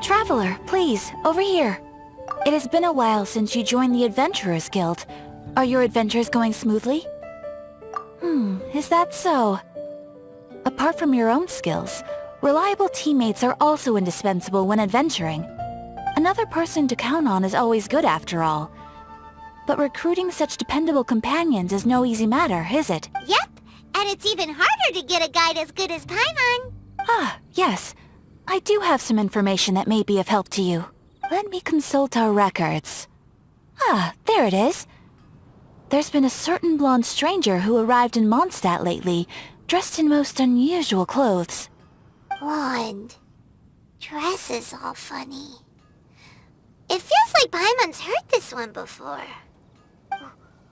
Traveler, please, over here. It has been a while since you joined the Adventurers Guild. Are your adventures going smoothly? Is that so? Apart from your own skills, reliable teammates are also indispensable when adventuring. Another person to count on is always good after all. But recruiting such dependable companions is no easy matter, is it? Yep, and it's even harder to get a guide as good as Paimon. Ah, yes. I do have some information that may be of help to you. Let me consult our records. Ah, there it is. There's been a certain blonde stranger who arrived in Mondstadt lately, dressed in most unusual clothes. Blonde. Dress is all funny. It feels like Paimon's heard this one before.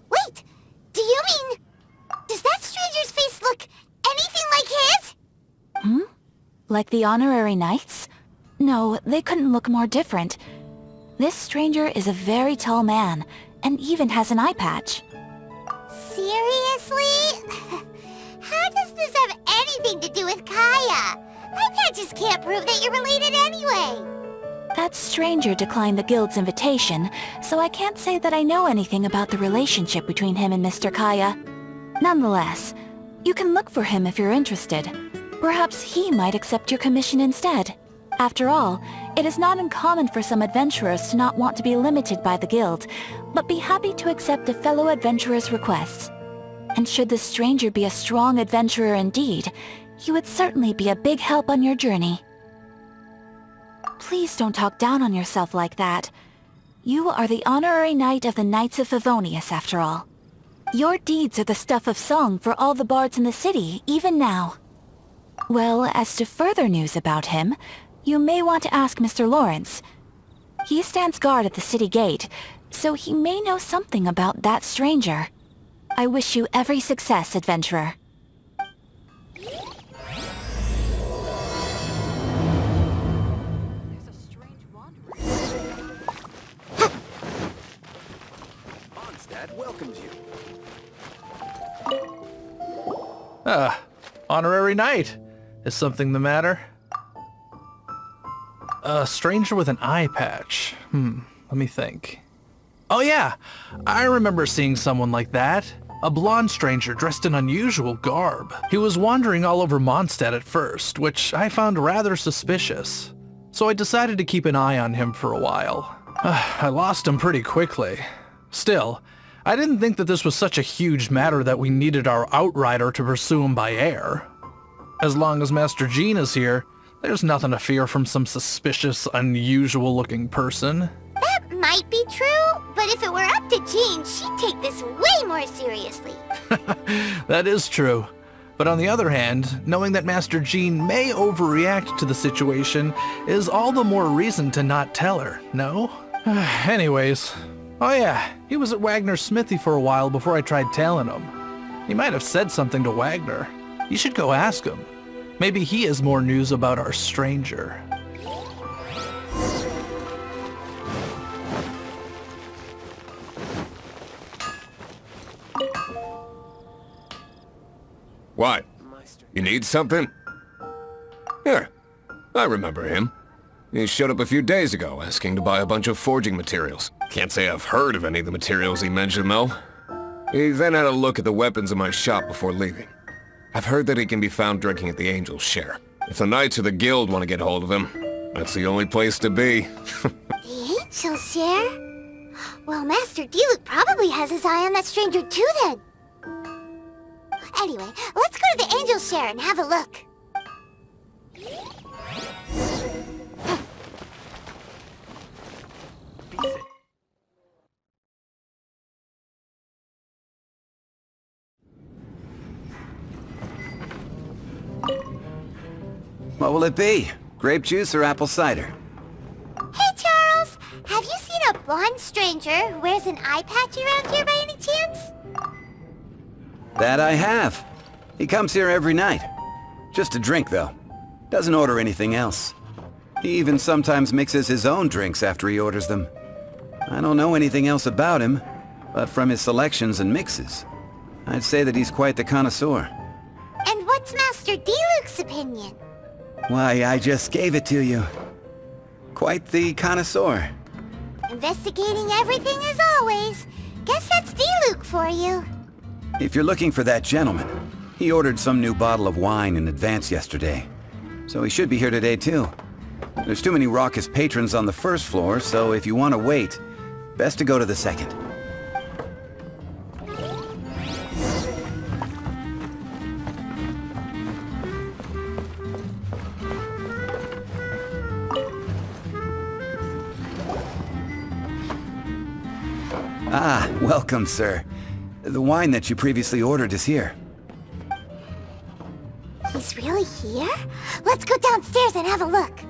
Wait, do you mean... Does that stranger's face look anything like his? Like the honorary knights? No, they couldn't look more different. This stranger is a very tall man, and even has an eye patch. Seriously? How does this have anything to do with Kaya? Eye patches can't prove that you're related anyway. That stranger declined the guild's invitation, so I can't say that I know anything about the relationship between him and Mr. Kaya. Nonetheless, you can look for him if you're interested. Perhaps he might accept your commission instead. After all, it is not uncommon for some adventurers to not want to be limited by the guild, but be happy to accept a fellow adventurer's requests. And should the stranger be a strong adventurer indeed, he would certainly be a big help on your journey. Please don't talk down on yourself like that. You are the honorary knight of the Knights of Favonius, after all. Your deeds are the stuff of song for all the bards in the city, even now. Well, as to further news about him, you may want to ask Mr. Lawrence. He stands guard at the city gate, so he may know something about that stranger. I wish you every success, adventurer. Mondstadt welcomes you. Honorary knight. Is something the matter? A stranger with an eye patch. Let me think. Oh yeah, I remember seeing someone like that. A blonde stranger dressed in unusual garb. He was wandering all over Mondstadt at first, which I found rather suspicious. So I decided to keep an eye on him for a while. I lost him pretty quickly. Still, I didn't think that this was such a huge matter that we needed our outrider to pursue him by air. As long as Master Jean is here, there's nothing to fear from some suspicious, unusual-looking person. That might be true, but if it were up to Jean, she'd take this way more seriously. That is true. But on the other hand, knowing that Master Jean may overreact to the situation is all the more reason to not tell her, no? Anyways, oh yeah, he was at Wagner's smithy for a while before I tried tailing him. He might have said something to Wagner. You should go ask him. Maybe he has more news about our stranger. What? You need something? Here, I remember him. He showed up a few days ago, asking to buy a bunch of forging materials. Can't say I've heard of any of the materials he mentioned, though. He then had a look at the weapons in my shop before leaving. I've heard that he can be found drinking at the Angel's Share. If the Knights of the Guild want to get hold of him, that's the only place to be. The Angel's Share? Well, Master Diluc probably has his eye on that stranger too, then. Anyway, let's go to the Angel's Share and have a look. What will it be? Grape juice or apple cider? Hey, Charles! Have you seen a blonde stranger who wears an eye patch around here by any chance? That I have. He comes here every night. Just to drink, though. Doesn't order anything else. He even sometimes mixes his own drinks after he orders them. I don't know anything else about him, but from his selections and mixes, I'd say that he's quite the connoisseur. And what's Master Diluc's opinion? Why, I just gave it to you. Quite the connoisseur. Investigating everything as always. Guess that's D-Luke for you. If you're looking for that gentleman, he ordered some new bottle of wine in advance yesterday. So he should be here today too. There's too many raucous patrons on the first floor, so if you want to wait, best to go to the second. Ah, welcome, sir. The wine that you previously ordered is here. He's really here? Let's go downstairs and have a look.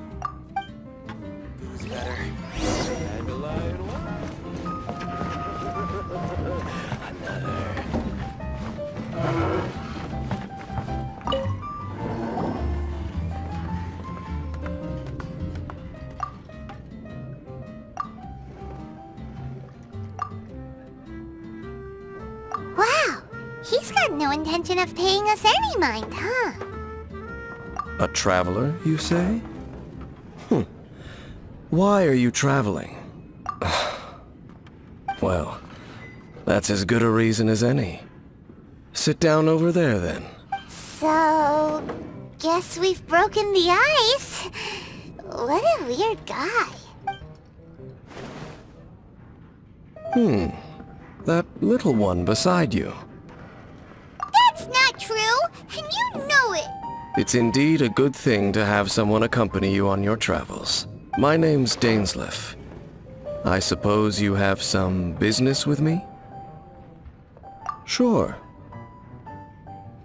Wow, he's got no intention of paying us any mind, huh? A traveler, you say? Why are you traveling? Well, that's as good a reason as any. Sit down over there, then. So, guess we've broken the ice. What a weird guy. That little one beside you. That's not true, and you know it. It's indeed a good thing to have someone accompany you on your travels. My name's Dainsleif. I suppose you have some business with me? Sure.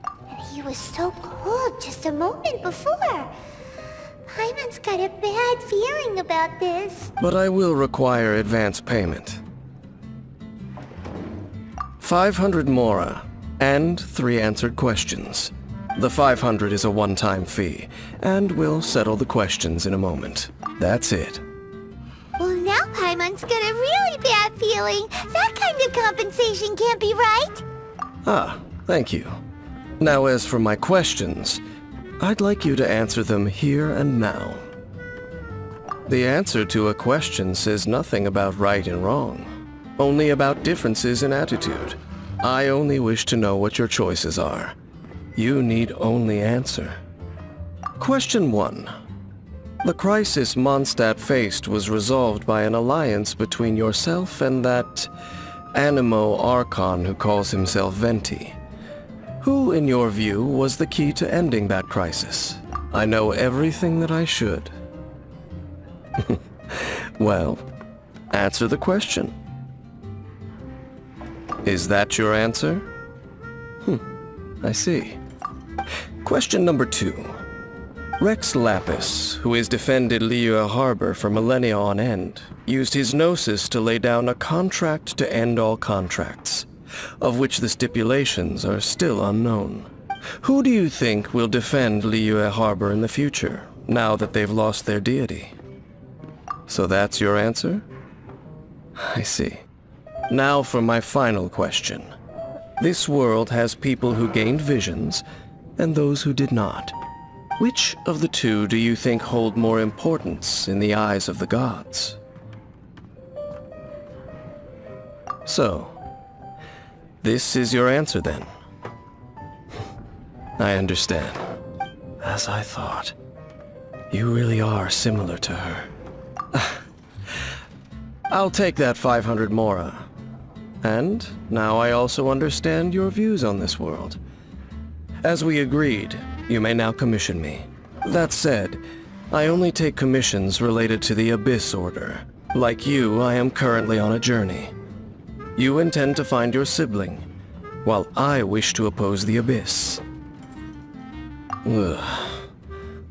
And he was so cold just a moment before. Paimon's got a bad feeling about this. But I will require advance payment. 500 mora, and 3 answered questions. The 500 is a one-time fee, and we'll settle the questions in a moment. That's it. Well, now Paimon's got a really bad feeling. That kind of compensation can't be right. Ah, thank you. Now as for my questions, I'd like you to answer them here and now. The answer to a question says nothing about right and wrong, only about differences in attitude. I only wish to know what your choices are. You need only answer. Question 1. The crisis Mondstadt faced was resolved by an alliance between yourself and that Animo Archon who calls himself Venti. Who, in your view, was the key to ending that crisis? I know everything that I should. Well, answer the question. Is that your answer? I see. Question number 2. Rex Lapis, who has defended Liyue Harbor for millennia on end, used his gnosis to lay down a contract to end all contracts, of which the stipulations are still unknown. Who do you think will defend Liyue Harbor in the future, now that they've lost their deity? So that's your answer? I see. Now for my final question. This world has people who gained visions, and those who did not. Which of the two do you think hold more importance in the eyes of the gods? So, this is your answer then? I understand. As I thought. You really are similar to her. I'll take that 500 mora. And now I also understand your views on this world. As we agreed, you may now commission me. That said, I only take commissions related to the Abyss Order. Like you, I am currently on a journey. You intend to find your sibling, while I wish to oppose the Abyss. Ugh.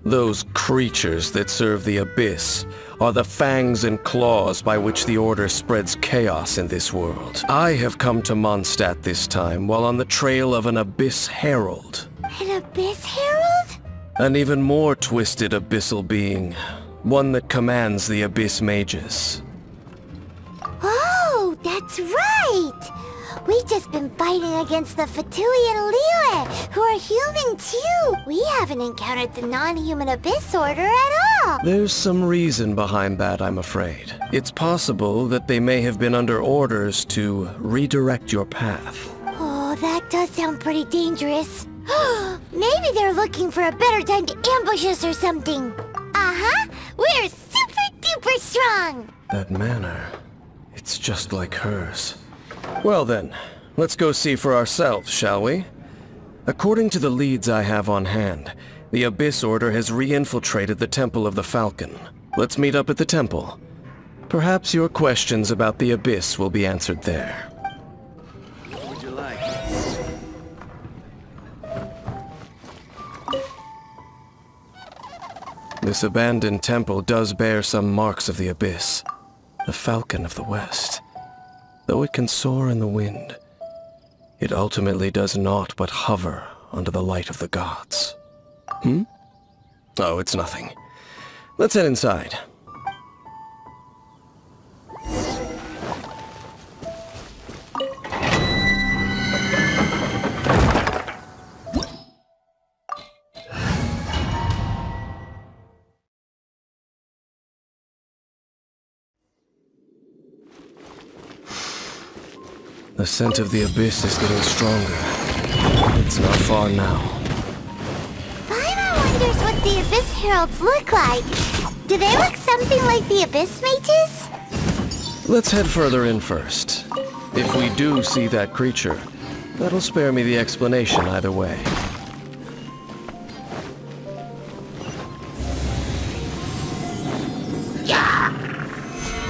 Those creatures that serve the Abyss are the fangs and claws by which the Order spreads chaos in this world. I have come to Mondstadt this time while on the trail of an Abyss Herald. An Abyss Herald? An even more twisted abyssal being. One that commands the Abyss Mages. Oh, that's right! we've just been fighting against the Fatui and Liyue, who are human too. We haven't encountered the non-human Abyss Order at all. There's some reason behind that, I'm afraid. It's possible that they may have been under orders to redirect your path. Oh, that does sound pretty dangerous. Maybe they're looking for a better time to ambush us or something. Uh-huh, we're super duper strong. That manner, it's just like hers. Well then, let's go see for ourselves, shall we? According to the leads I have on hand, the Abyss Order has re-infiltrated the Temple of the Falcon. Let's meet up at the temple. Perhaps your questions about the Abyss will be answered there. What would you like? This abandoned temple does bear some marks of the Abyss, the Falcon of the West. Though it can soar in the wind, it ultimately does naught but hover under the light of the gods. Oh, it's nothing. Let's head inside. The scent of the Abyss is getting stronger. It's not far now. Paimon wonders what the Abyss Heralds look like. Do they look something like the Abyss Mages? Let's head further in first. If we do see that creature, that'll spare me the explanation either way.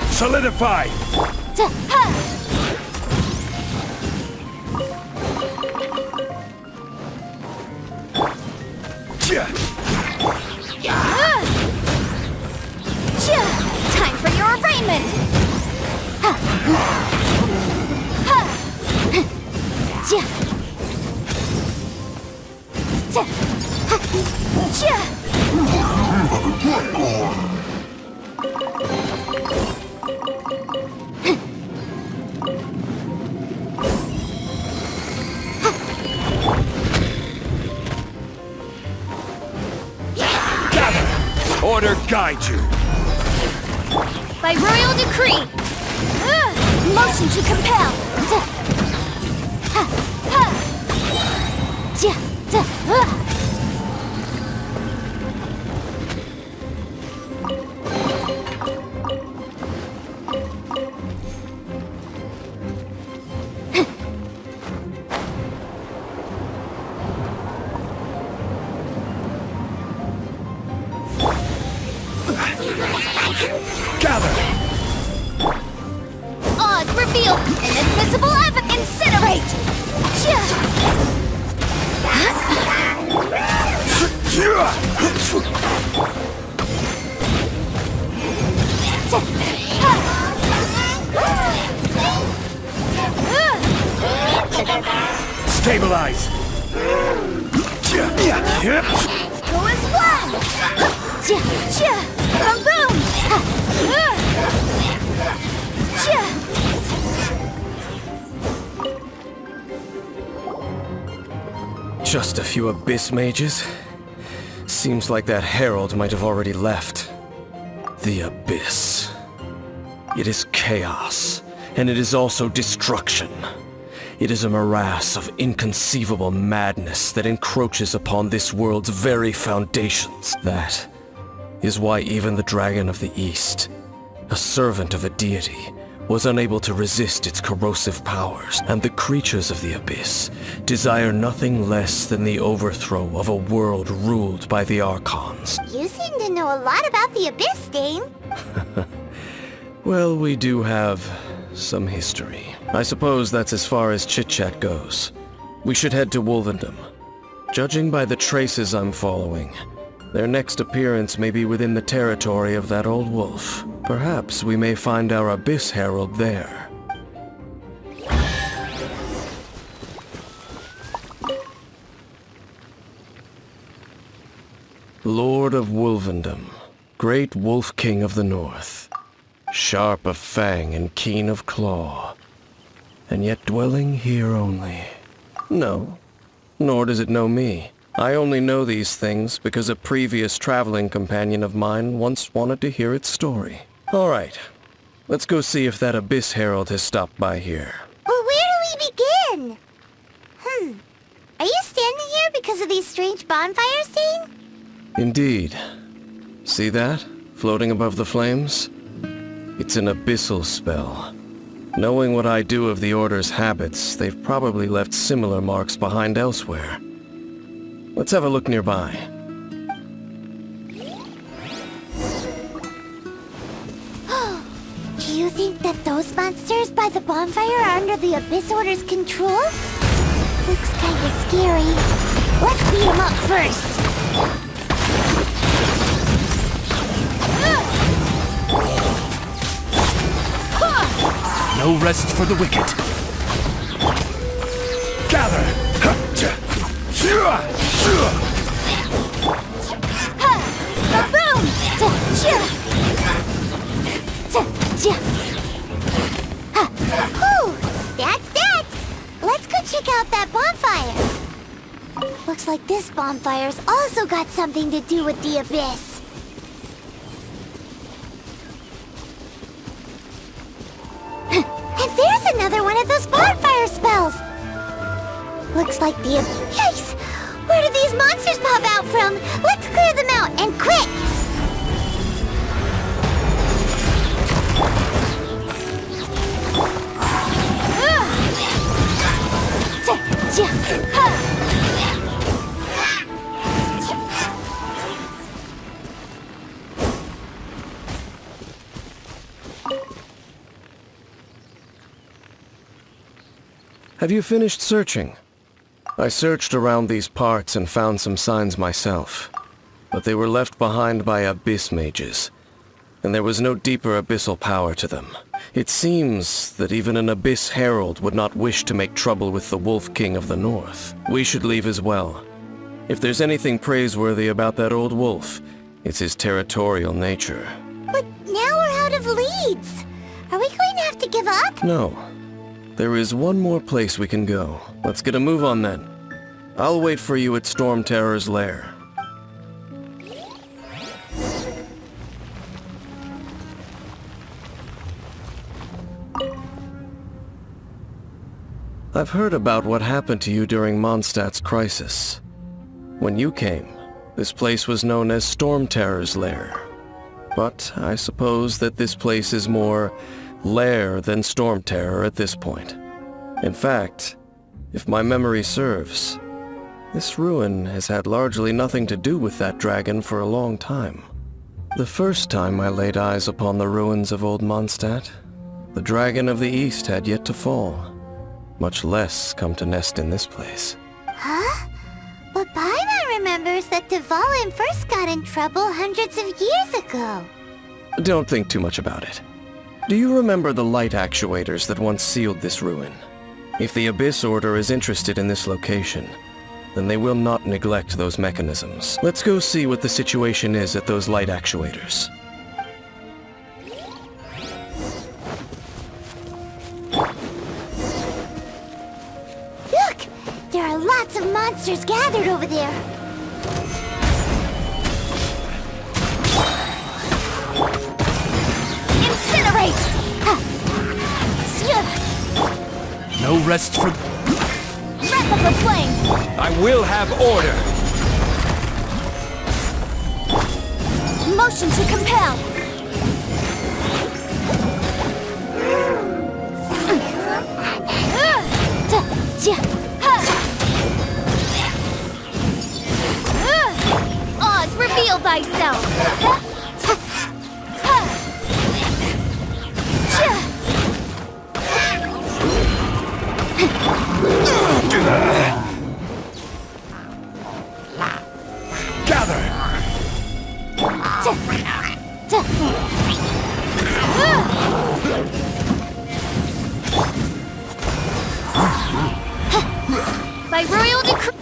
Solidify! Time for your arraignment! Order guide you! By royal decree! Motion to compel! Gather! Odds revealed! Inadmissible evidence! Incinerate! Stabilize! Who is one? Boom! Just a few Abyss Mages? Seems like that herald might have already left. The Abyss. It is chaos, and it is also destruction. It is a morass of inconceivable madness that encroaches upon this world's very foundations. That is why even the Dragon of the East, a servant of a deity, was unable to resist its corrosive powers, and the creatures of the Abyss desire nothing less than the overthrow of a world ruled by the Archons. You seem to know a lot about the Abyss, Dane. Well, we do have some history. I suppose that's as far as chit-chat goes. We should head to Wolvendom. Judging by the traces I'm following, their next appearance may be within the territory of that old wolf. Perhaps we may find our Abyss Herald there. Lord of Wolvendom, great Wolf King of the North, sharp of fang and keen of claw, and yet dwelling here only. No, nor does it know me. I only know these things because a previous traveling companion of mine once wanted to hear its story. All right, let's go see if that Abyss Herald has stopped by here. Well, where do we begin? Are you standing here because of these strange bonfires seen? Indeed. See that? Floating above the flames? It's an abyssal spell. Knowing what I do of the Order's habits, they've probably left similar marks behind elsewhere. Let's have a look nearby. Do you think that those monsters by the bonfire are under the Abyss Order's control? Looks kinda scary. Let's beat them up first. No rest for the wicked. Gather! Boom! Whew, that's that! Let's go check out that bonfire. Looks like this bonfire's also got something to do with the Abyss. And there's another one of those bonfire spells! Looks like the Yikes! Where did these monsters pop out from? Let's clear them out, and quick! Have you finished searching? I searched around these parts and found some signs myself, but they were left behind by abyss mages, and there was no deeper abyssal power to them. It seems that even an Abyss Herald would not wish to make trouble with the Wolf King of the North. We should leave as well. If there's anything praiseworthy about that old wolf, it's his territorial nature. But now we're out of leads. Are we going to have to give up? No. There is one more place we can go. Let's get a move on then. I'll wait for you at Storm Terror's lair. I've heard about what happened to you during Mondstadt's crisis. When you came, this place was known as Storm Terror's lair. But I suppose that this place is more lair than Storm Terror at this point. In fact, if my memory serves, this ruin has had largely nothing to do with that dragon for a long time. The first time I laid eyes upon the ruins of old Mondstadt, the dragon of the East had yet to fall, much less come to nest in this place. Huh? But Paimon remembers that Dvalin first got in trouble hundreds of years ago. Don't think too much about it. Do you remember the light actuators that once sealed this ruin? If the Abyss Order is interested in this location, then they will not neglect those mechanisms. Let's go see what the situation is at those light actuators. Look! There are lots of monsters gathered over there. Incinerate! No rest for... Breath of the flame! I will have order! Motion to compel! Oz, reveal thyself! Gather! By royal decree...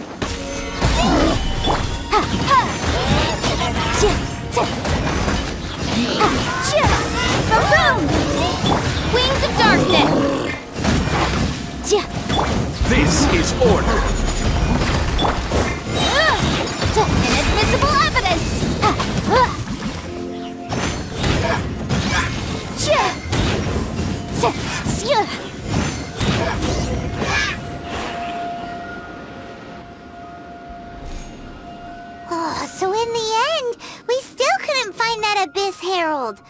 find that abyss, Harold.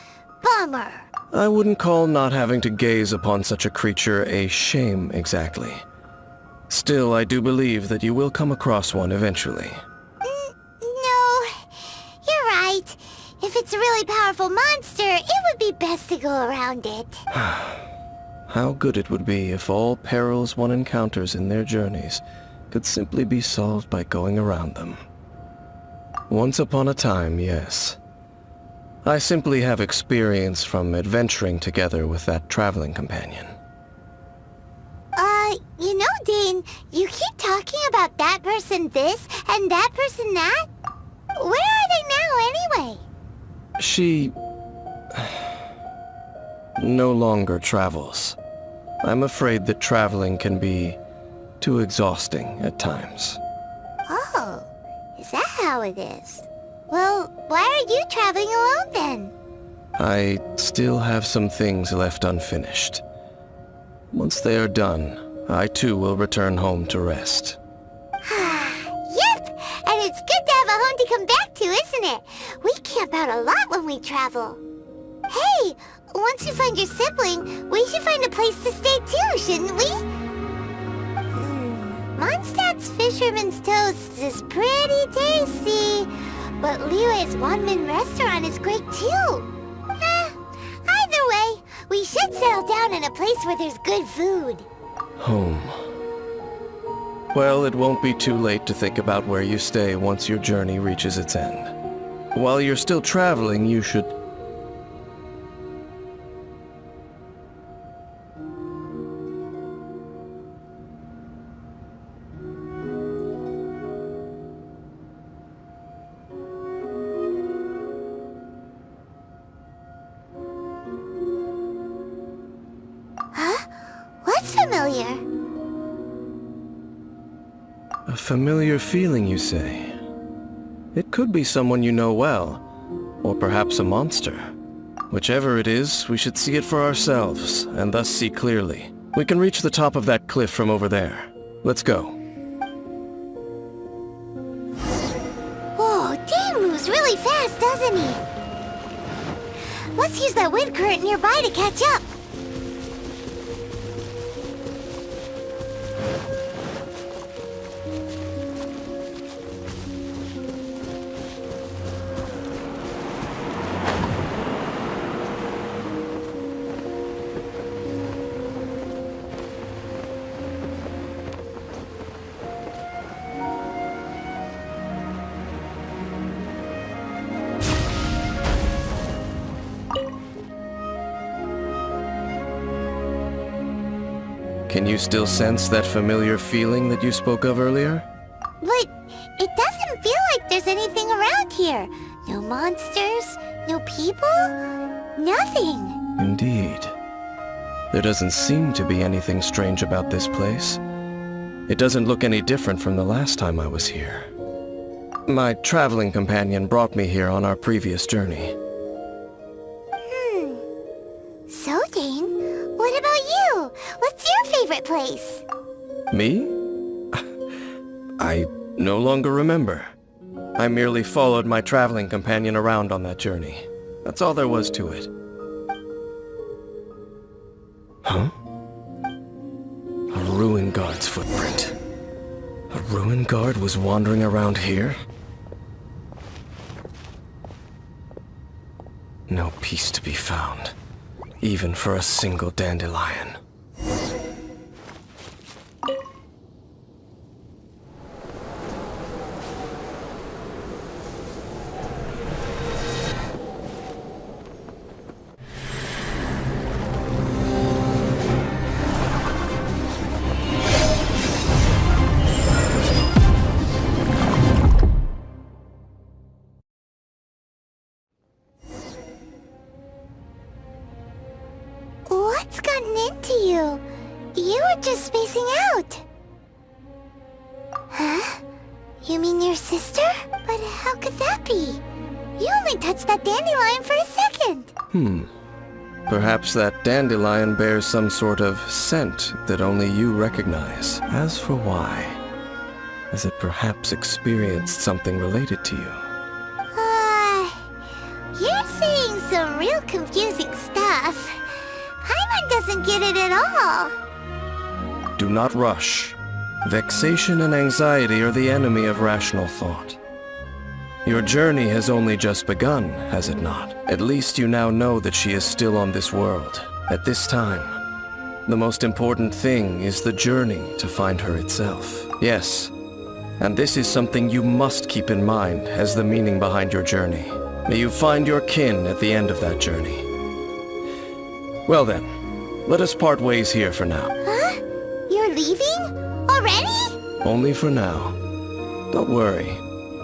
Bummer. I wouldn't call not having to gaze upon such a creature a shame exactly. Still, I do believe that you will come across one eventually. No, you're right. If it's a really powerful monster, it would be best to go around it. How good it would be if all perils one encounters in their journeys could simply be solved by going around them. Once upon a time, yes. I simply have experience from adventuring together with that traveling companion. You know, Dane, you keep talking about that person this and that person that. Where are they now, anyway? She no longer travels. I'm afraid that traveling can be too exhausting at times. Oh, is that how it is? Well, why are you traveling alone then? I still have some things left unfinished. Once they are done, I too will return home to rest. Yep, and it's good to have a home to come back to, isn't it? We camp out a lot when we travel. Hey, once you find your sibling, we should find a place to stay too, shouldn't we? Mondstadt's Fisherman's Toast is pretty tasty, but Liyue's one-man restaurant is great too. Either way, we should settle down in a place where there's good food. Home. Well, it won't be too late to think about where you stay once your journey reaches its end. While you're still traveling, you should... What's familiar? A familiar feeling, you say? It could be someone you know well, or perhaps a monster. Whichever it is, we should see it for ourselves, and thus see clearly. We can reach the top of that cliff from over there. Let's go. Whoa, Dane moves really fast, doesn't he? Let's use that wind current nearby to catch up. Can you still sense that familiar feeling that you spoke of earlier? But it doesn't feel like there's anything around here. No monsters, no people, nothing. Indeed. There doesn't seem to be anything strange about this place. It doesn't look any different from the last time I was here. My traveling companion brought me here on our previous journey. So, Dane, what about you? What's your favorite place? Me? I no longer remember. I merely followed my traveling companion around on that journey. That's all there was to it. Huh? A ruin guard's footprint. A ruin guard was wandering around here? No peace to be found, even for a single dandelion. What's gotten into you? You were just spacing out. Huh? You mean your sister? But how could that be? You only touched that dandelion for a second. Perhaps that dandelion bears some sort of scent that only you recognize. As for why, has it perhaps experienced something related to you? You're real confusing stuff. Paimon doesn't get it at all. Do not rush. Vexation and anxiety are the enemy of rational thought. Your journey has only just begun, has it not? At least you now know that she is still on this world, at this time. The most important thing is the journey to find her itself. Yes, and this is something you must keep in mind as the meaning behind your journey. May you find your kin at the end of that journey. Well then, let us part ways here for now. Huh? You're leaving? Already? Only for now. Don't worry.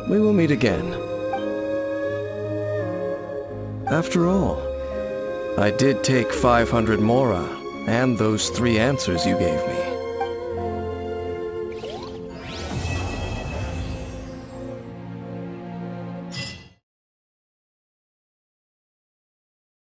We will meet again. After all, I did take 500 mora and those 3 answers you gave me.